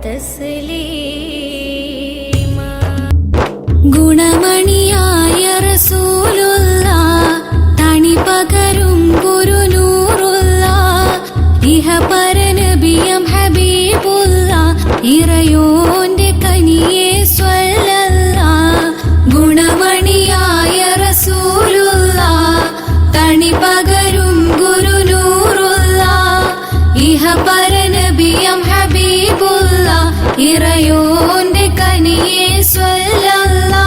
തസ്ലീമാ. ഗുണമണിയായ റസൂലുള്ള തണി പകരും ഗുരുനൂറുള്ള ഇഹ പരനബിയം ഹബീബുള്ള ഇറയോന്റെ കനിയെ സ്വല്ലല്ലാ. ഗുണമണിയായ റസൂലുള്ള തണി പകരും ഗുരുനൂറുള്ള ഇഹ പരനബിയം ഹബീബുള്ള ഇറയോന്റെ കനിയെ സ്വല്ലല്ലാ.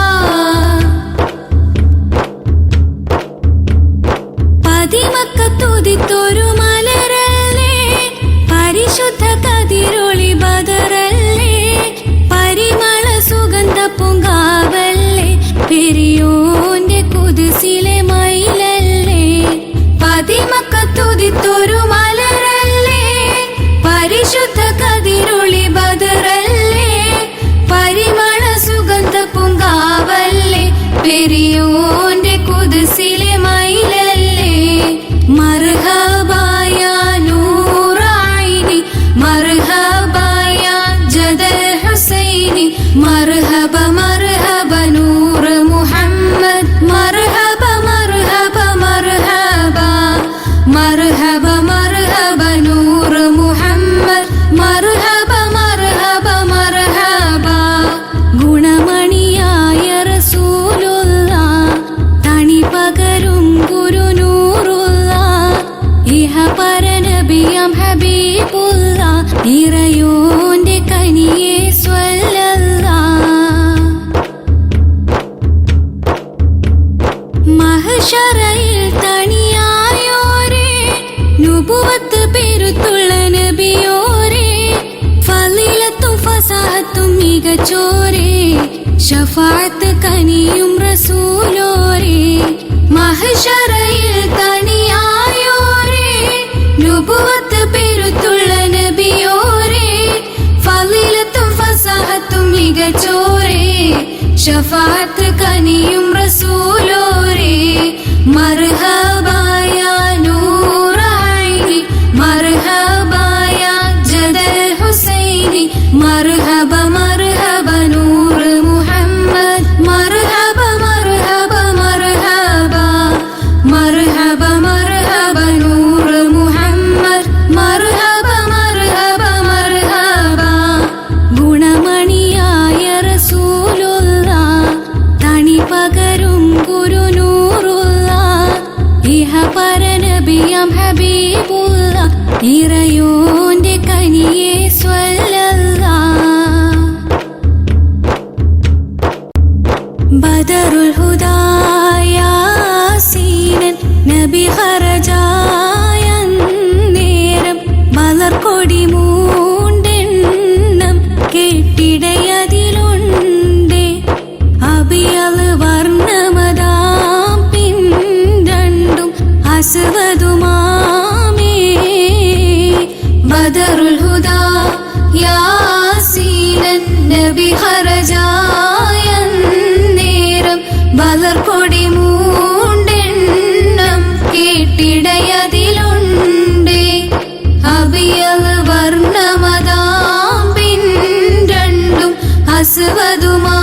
പതിമക്കത്തുദിത്തൊരു മലരല്ലേ പരിശുദ്ധ കതിരൊളി ബദറല്ലേ പരിമള സുഗന്ധ പൂങ്കാവല്ലേ പെരിയോന്റെ കുതിസിലെ മയിലല്ലേ. പതിമക്കത്തുദിത്തൊരു മലരല്ലേ പരിശുദ്ധ കതിരൊളി ബദറല്ലേ പരിമള സുഗന്ധ പൂങ്കാവല്ലേ പെരിയോന്റെ കുതിസിലെ മയിലല്ലേ. മർഹബായ നൂറായിനി മർഹബായ ജദൽ ഹുസൈനി മർഹബ മർഹബ നൂർ മുഹമ്മദ് മർഹബ മർഹബ മർഹബ മർഹബ മർഹബ നൂർ മുഹമ്മദ് മർഹബ മർഹബ മർഹബ. ഗുണമണിയായ റസൂലുള്ള തണി പകരും ഗുരുനൂറുള്ള ഇഹ പരനബിയം ഹബീബുള്ള ഇറയോന്റെ കനിയെ സ്വല്ലല്ലാ. മഹ്ശറയിൽ തണിയായോരേ നുബുവത്ത് പെരുത്തുള്ള നബിയോരേ ഫളീലത്തും ഫസാഹത്തും മികച്ചോരേ ശഫാഅത്ത് കനിയും റസൂലോരേ. മഹ്ശറയിൽ തണിയായോരേ നുബുവത്ത് പെരുത്തുള്ള നബിയോരേ ഫളീലത്തും ഫസാഹത്തും മികച്ചോരേ ശഫാഅത്ത് കനിയും റസൂലോരേ. മർഹബായ നൂറായിനി മർഹബായ ജദൽ ഹുസൈനി മർഹബ മർഹബ നൂർ മുഹമ്മദ് മർഹബ മർഹബ മർഹബ മർഹബ മർഹബ നൂർ മുഹമ്മദ് മർഹബ മർഹബ മർഹബ. ഗുണമണിയായ റസൂലുള്ള തണി പകരും ഗുരുനൂറുള്ള ഇഹ പരനബിയം ഹബീബുള്ള ഇറയോന്റെ കനിയെ സ്വല്ലല്ലാ. ബദറുൽ ഹുദാ യാസീനൻ നബി ഖറജായ നേരം മലർക്കൊടി മൂണ്ടെണ്ണം കെട്ടിടയതിലുണ്ടേ അബിയൽ വർണ്ണമതാം പിൻരണ്ടും അസ്വദുമാമേ. ബദറുൽ ഹുദാ യാസീനൻ നബി ഖറജായ നേരം മലർക്കൊടി മൂണ്ടെണ്ണം കെട്ടിടയതിലുണ്ടേ അബിയൽ വർണ്ണമതാം പിൻരണ്ടും അസ്വദുമാ